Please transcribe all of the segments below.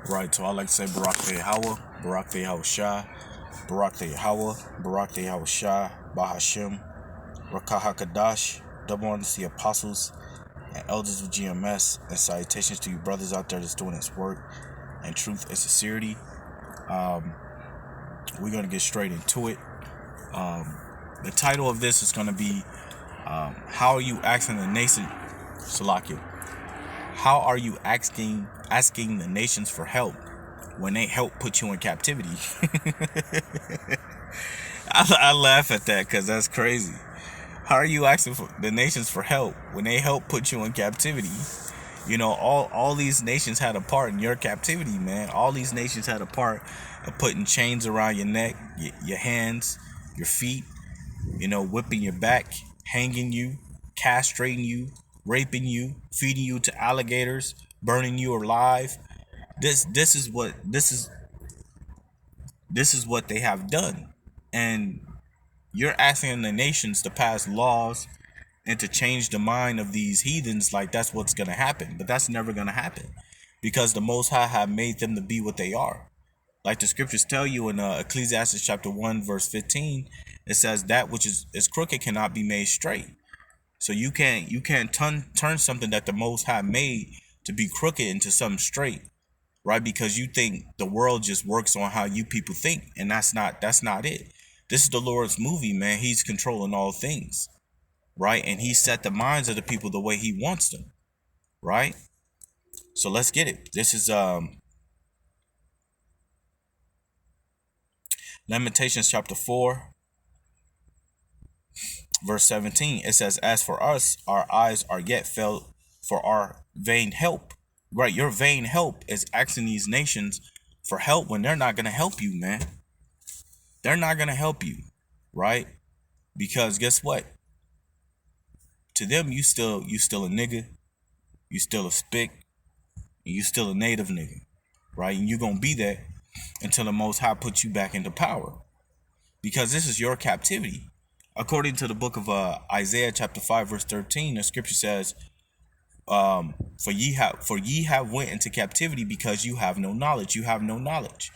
Right, so I like to say Barak Hawa, Barak Hawa Shah, Barak Hawa, Barak Hawa Shah, Bahashim, Rakah Kadash, double honors to the apostles and elders of GMS, and salutations to you brothers out there that's doing this work and truth and sincerity. Um, we're gonna get straight into it. Um, the title of this is gonna be "How are you asking the nation, Salakia? How are you asking the nations for help when they help put you in captivity?" I laugh at that because that's crazy. How are you asking for the nations for help when they help put you in captivity? You know, all these nations had a part in your captivity, man. All these nations had a part of putting chains around your neck, your hands, your feet, whipping your back, hanging you, castrating you, raping you, feeding you to alligators, burning you alive. This is what they have done. And you're asking the nations to pass laws and to change the mind of these heathens like that's what's going to happen. But that's never going to happen because the Most High have made them to be what they are. Like the scriptures tell you in Ecclesiastes chapter 1 verse 15, it says that which is crooked cannot be made straight. So you can't turn something that the Most High made to be crooked into something straight, right? Because you think the world just works on how you people think, and that's not it. This is the Lord's movie, man. He's controlling all things, right? And he set the minds of the people the way he wants them, right? So let's get it. This is Lamentations chapter 4 verse 17. It says, as for us, our eyes are yet felt for our vain help, right? Your vain help is asking these nations for help when they're not going to help you, man. They're not going to help you, right? Because guess what? To them, you still a nigga, you still a spick, and you still a native nigga, right? And you're gonna be that until the Most High puts you back into power, because this is your captivity. According to the book of Isaiah chapter 5 verse 13, the scripture says, for ye have went into captivity because you have no knowledge. You have no knowledge.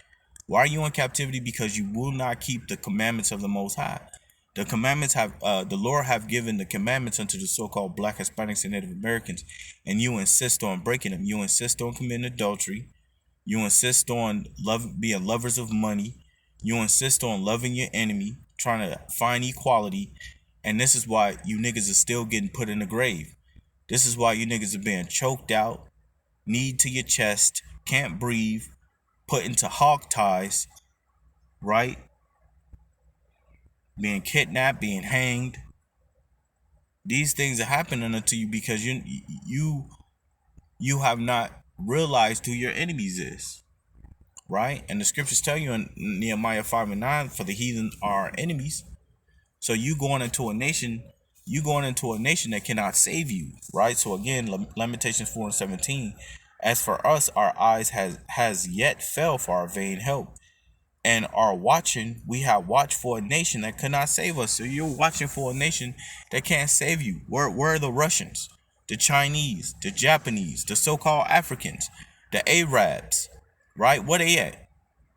Why are you in captivity? Because you will not keep the commandments of the Most High. The commandments the Lord have given the commandments unto the so-called Black, Hispanics, and Native Americans, and you insist on breaking them. You insist on committing adultery. You insist on being lovers of money. You insist on loving your enemy, trying to find equality, and this is why you niggas are still getting put in the grave. This is why you niggas are being choked out, knee to your chest, can't breathe, put into hog ties, right? Being kidnapped, being hanged. These things are happening unto you because you have not realized who your enemies is, right? And the scriptures tell you in Nehemiah 5 and 9, for the heathen are enemies. So you going into a nation that cannot save you, right? So again, Lamentations 4 and 17, as for us, our eyes has yet fell for our vain help, and are watching. We have watched for a nation that could not save us. So you're watching for a nation that can't save you. Where are the Russians, the Chinese, the Japanese, the so-called Africans, the Arabs, right? Where they at?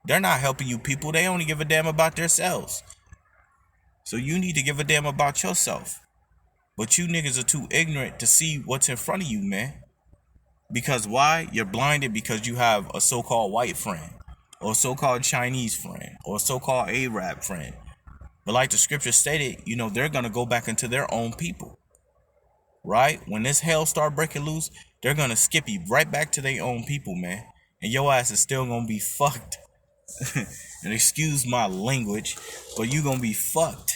They're not helping you people. They only give a damn about themselves. So you need to give a damn about yourself. But you niggas are too ignorant to see what's in front of you, man. Because why? You're blinded because you have a so-called white friend, or a so-called Chinese friend, or a so-called Arab friend. But like the scripture stated, they're going to go back into their own people, right? When this hell start breaking loose, they're going to skip you right back to their own people, man. And your ass is still going to be fucked. And excuse my language, but you going to be fucked.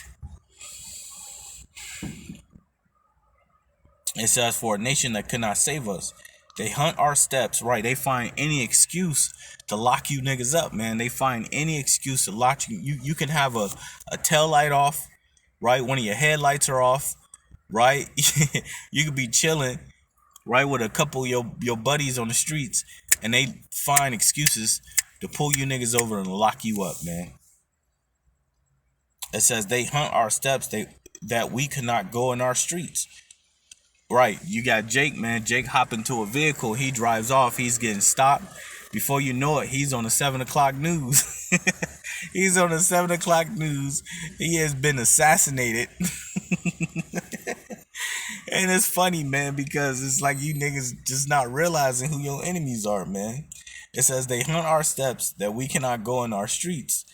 It says, for a nation that could not save us, they hunt our steps, right? They find any excuse to lock you niggas up, man. They find any excuse to lock you. You can have a tail light off, right? One of your headlights are off, right? You could be chilling, right, with a couple of your buddies on the streets, and they find excuses to pull you niggas over and lock you up, man. It says they hunt our steps, that we cannot go in our streets. Right, you got Jake, man. Jake hop into a vehicle, he drives off, he's getting stopped. Before you know it, he's on the 7 o'clock news. He's on the 7 o'clock news. He has been assassinated. And it's funny, man, because it's like you niggas just not realizing who your enemies are, man. It says they hunt our steps that we cannot go in our streets.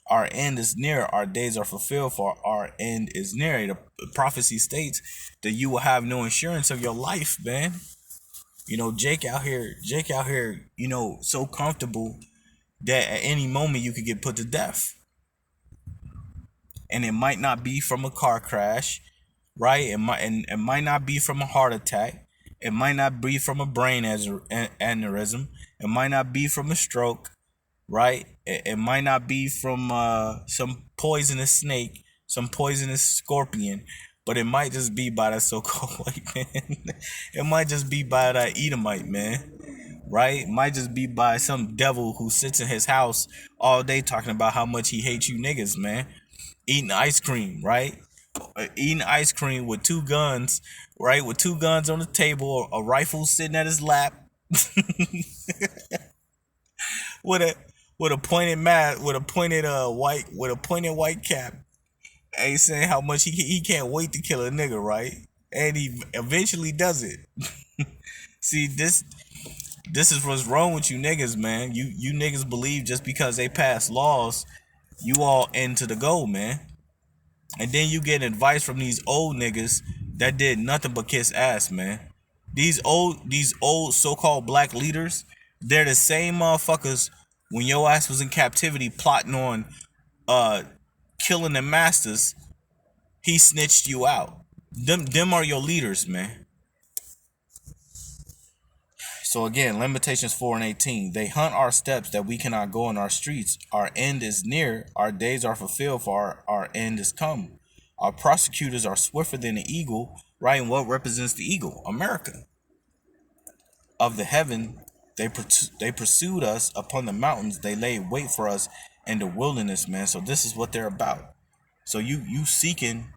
Our end is near, our days are fulfilled, for our end is near. The prophecy states that you will have no insurance of your life, man. Jake out here, so comfortable that at any moment you could get put to death. And it might not be from a car crash, right? It might not be from a heart attack. It might not be from a brain aneurysm. It might not be from a stroke, right? It might not be from some poisonous snake, some poisonous scorpion, but it might just be by that so-called white man. It might just be by that Edomite, man. Right? It might just be by some devil who sits in his house all day talking about how much he hates you niggas, man. Eating ice cream, right? Eating ice cream with two guns, right? With two guns on the table, a rifle sitting at his lap, with a pointed mat, with a pointed white cap. And he's saying how much he can't wait to kill a nigga, right? And he eventually does it. See, this is what's wrong with you niggas, man. You niggas believe just because they pass laws, you all into the goal, man. And then you get advice from these old niggas that did nothing but kiss ass, man. These old so-called black leaders, they're the same motherfuckers when your ass was in captivity plotting on killing the masters. He snitched you out. Them are your leaders, man. So again, Lamentations 4:18. They hunt our steps that we cannot go in our streets. Our end is near. Our days are fulfilled, for our end is come. Our prosecutors are swifter than the eagle. Right? And what represents the eagle? America. Of the heaven, they pursued us upon the mountains. They laid wait for us in the wilderness, man. So this is what they're about. So you seeking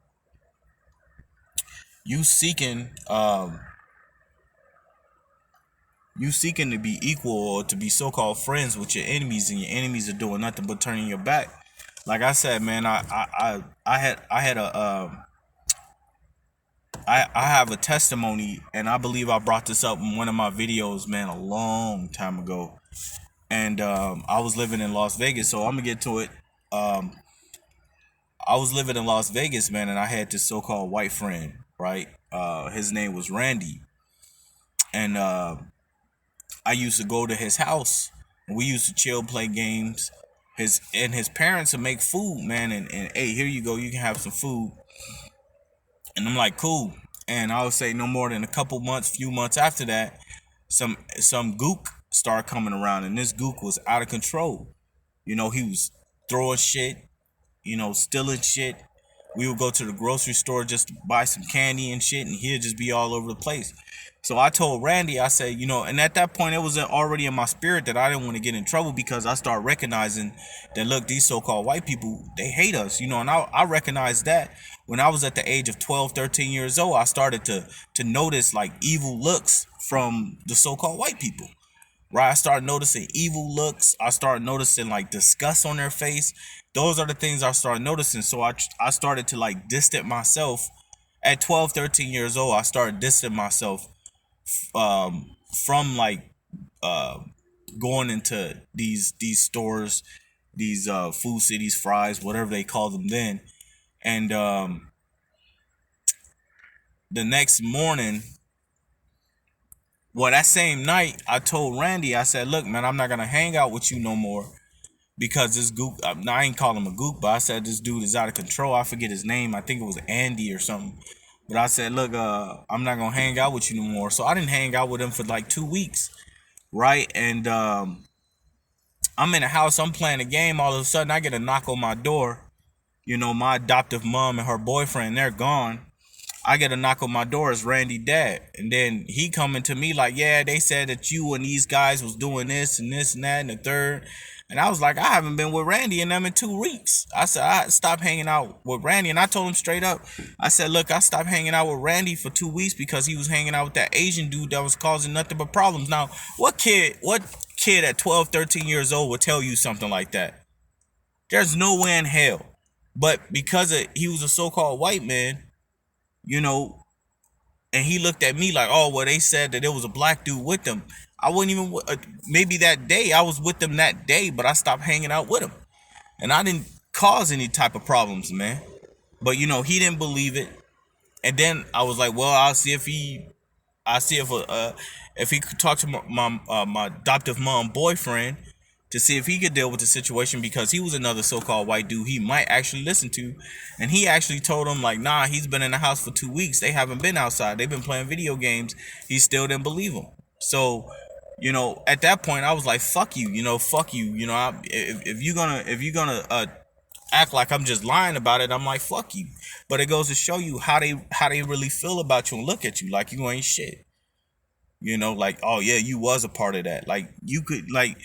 you seeking to be equal or to be so-called friends with your enemies, and your enemies are doing nothing but turning your back. Like I said, man, I have a testimony, and I believe I brought this up in one of my videos, man, a long time ago. And I was living in Las Vegas, so I'm gonna get to it. I was living in Las Vegas, man, and I had this so-called white friend, right? His name was Randy, and I used to go to his house, and we used to chill, play games. His parents would make food, man, and hey, here you go, you can have some food. And I'm like, cool. And I would say no more than few months after that, some gook started coming around, and this gook was out of control. He was throwing shit, stealing shit. We would go to the grocery store just to buy some candy and shit, and he'd just be all over the place. So I told Randy, I said, and at that point it was already in my spirit that I didn't want to get in trouble, because I started recognizing that, look, these so-called white people, they hate us, and I recognized that when I was at the age of 12, 13 years old. I started to notice like evil looks from the so-called white people. Right, I started noticing evil looks. I started noticing like disgust on their face. Those are the things I started noticing. So I started to like distance myself. At 12, 13 years old, I started distancing myself from like going into these stores, these food cities, fries, whatever they call them then. And the next morning, well, that same night, I told Randy, I said, look, man, I'm not going to hang out with you no more, because this gook, I ain't call him a gook, but I said this dude is out of control. I forget his name. I think it was Andy or something. But I said, look, I'm not going to hang out with you no more. So I didn't hang out with him for like 2 weeks, right? And I'm in the house. I'm playing a game. All of a sudden, I get a knock on my door. My adoptive mom and her boyfriend, they're gone. I get a knock on my door. It's Randy dad. And then he coming to me like, yeah, they said that you and these guys was doing this and this and that and the third. And I was like, I haven't been with Randy and them in 2 weeks. I said, I stopped hanging out with Randy. And I told him straight up, I said, look, I stopped hanging out with Randy for 2 weeks because he was hanging out with that Asian dude that was causing nothing but problems. Now, what kid at 12, 13 years old would tell you something like that. There's no way in hell. But because he was a so-called white man, you know, and he looked at me like, oh, well, they said that there was a black dude with them. I wasn't even, maybe that day, I was with them that day, but I stopped hanging out with him. And I didn't cause any type of problems, man. But, he didn't believe it. And then I was like, well, I'll see if he could talk to my adoptive mom boyfriend to see if he could deal with the situation, because he was another so-called white dude he might actually listen to. And he actually told him like, nah, he's been in the house for 2 weeks. They haven't been outside. They've been playing video games. He still didn't believe him. So, at that point I was like, fuck you, fuck you. If you're gonna act like I'm just lying about it, I'm like, fuck you. But it goes to show you how they really feel about you and look at you like you ain't shit. Like, oh yeah, you was a part of that. Like, you could, like,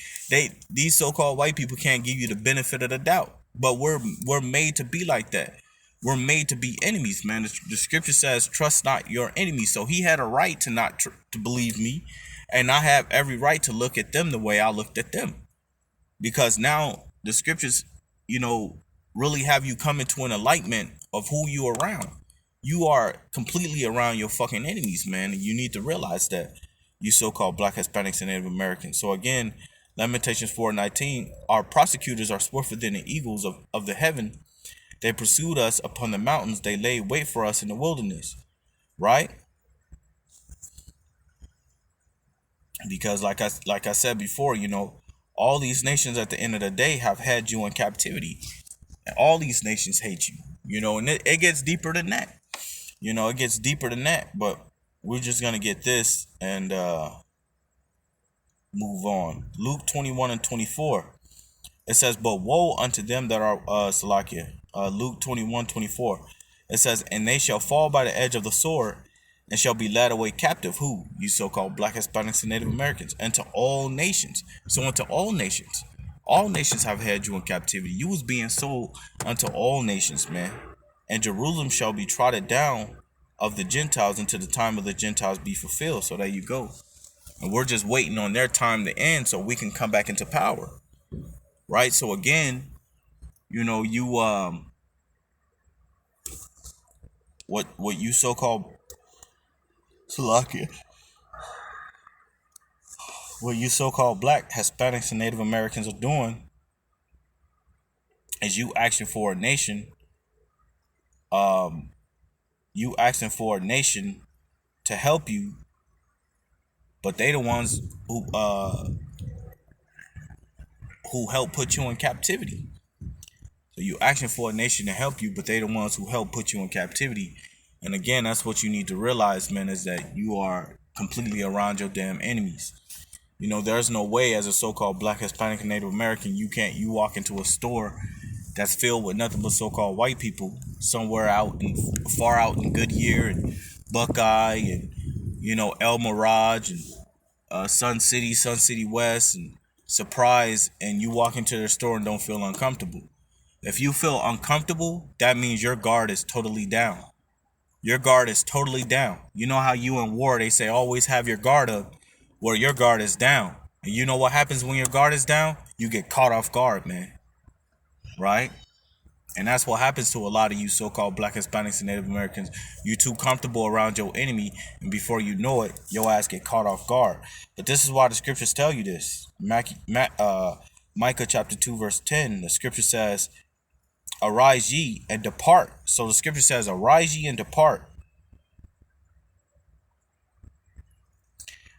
these so-called white people can't give you the benefit of the doubt. But we're made to be like that. We're made to be enemies, man. The scripture says, trust not your enemies. So he had a right to not to believe me, and I have every right to look at them the way I looked at them. Because now the scriptures, really have you come into an enlightenment of who you are around. You are completely around your fucking enemies, man. And you need to realize that, you so-called black, Hispanics, and Native Americans. So again, Lamentations 4:19, our prosecutors are swifter than the eagles of the heaven. They pursued us upon the mountains. They laid wait for us in the wilderness. Right? Because like I said before, all these nations at the end of the day have had you in captivity. And all these nations hate you. And it gets deeper than that. It gets deeper than that. But we're just going to get this and move on. Luke 21:24. It says, but woe unto them that are, Salakia. Luke 21:24. It says, and they shall fall by the edge of the sword and shall be led away captive. Who? You so-called black, Hispanics, and Native Americans. And to all nations. So unto all nations. All nations have had you in captivity. You was being sold unto all nations, man. And Jerusalem shall be trodden down of the Gentiles until the time of the Gentiles be fulfilled. So there you go. And we're just waiting on their time to end so we can come back into power. Right? So again, what you so-called Slovakia, what you so-called black, Hispanics, and Native Americans are doing is you asking for a nation, to help you, but they the ones who help put you in captivity. So you asking for a nation to help you, but they the ones who help put you in captivity. And again, that's what you need to realize, man, is that you are completely around your damn enemies. There's no way as a so-called black, Hispanic, and Native American, you walk into a store that's filled with nothing but so-called white people somewhere far out in Goodyear and Buckeye and, El Mirage and Sun City West and Surprise, and you walk into their store and don't feel uncomfortable. If you feel uncomfortable, that means your guard is totally down. Your guard is totally down. You know how you in war, they say always have your guard up, where your guard is down. And you know what happens when your guard is down? You get caught off guard, man. Right? And that's what happens to a lot of you so-called black, Hispanics, and Native Americans. You too comfortable around your enemy, and before you know it, your ass get caught off guard. But this is why the scriptures tell you this. Micah chapter 2 verse 10, the scripture says, arise ye and depart. So the scripture says, arise ye and depart.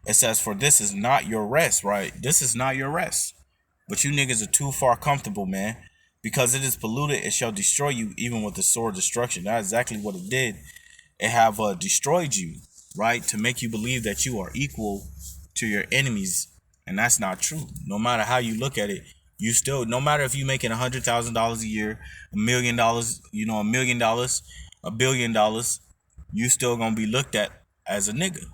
It says, for this is not your rest, right? This is not your rest. But you niggas are too far comfortable, man. Because it is polluted, it shall destroy you, even with the sword of destruction. That's exactly what it did. It have destroyed you, right? To make you believe that you are equal to your enemies. And that's not true. No matter how you look at it, you still, no matter if you making $100,000 a year, $1 million, $1 million, $1 billion, you still gonna be looked at as a nigga,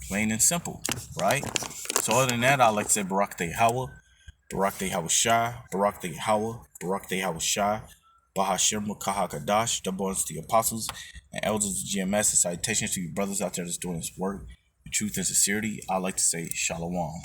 plain and simple, right? So other than that, I like to say Barak Te Hawa, Barak Te Hawa Shah, Barak Te Hawa, Barak Te Hawa Shah, Bahashir Mukaha Kadash, double honors to the apostles and elders of GMS, and salutations to you brothers out there that's doing this work with truth and sincerity. I like to say Shalom.